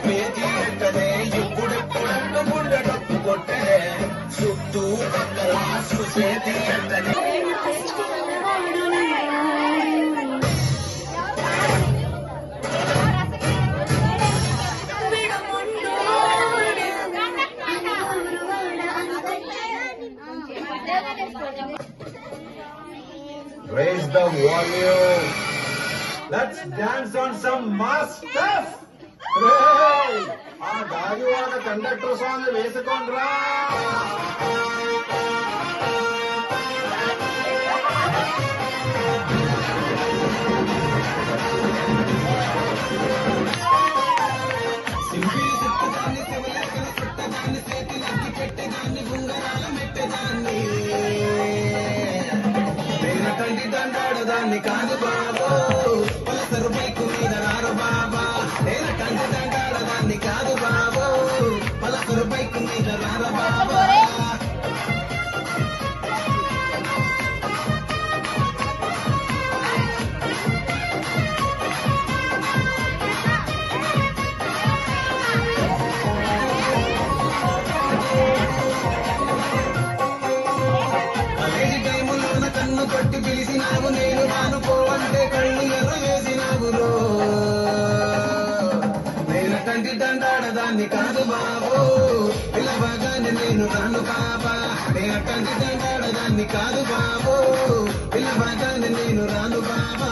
Page ఎక్కనే ఎప్పుడెప్పుడంటూ గుండె డప్పు కొట్టనే చుట్టూ పక్కల చూసేది ఎక్కనే Raise the volume. Let's dance on some mass stuff. Hey! ఆ గాజువాడ కండక్టర్ సాంగ్ వేసుకోండ్రా. సింపి సిట్టదాన్ని శివలెక్కన చుట్టదాన్ని చేతిలకి పెట్టేదాన్ని గుంగరాల మెట్టేదాన్ని తండ్రి దండాడదాన్ని కాదు బాబో పలసరు బైకు మీద రారు బాబా నేను తండ్రి దండాడదాన్ని కాదు బాబో పలసరు బైకు మీద రారు బాబా కన్ను కొట్టి పిలిచినావు నేను రాను పోవంటే కళ్ళు ఎర్ర వేసినావు నేను తండ్రి దండాడదాన్ని కాదు బాబు పిల్లబాగానే నేను రాను బాబా నేను తండ్రి దండాడదాన్ని కాదు బాబు పిల్లబాగానే నేను రాను బాబా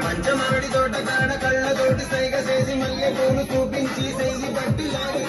పంచమాడి తోట కాడ కళ్ళతోటి సైగ చేసి మల్లె పూలు చూపించి సైజు పట్టి లాగి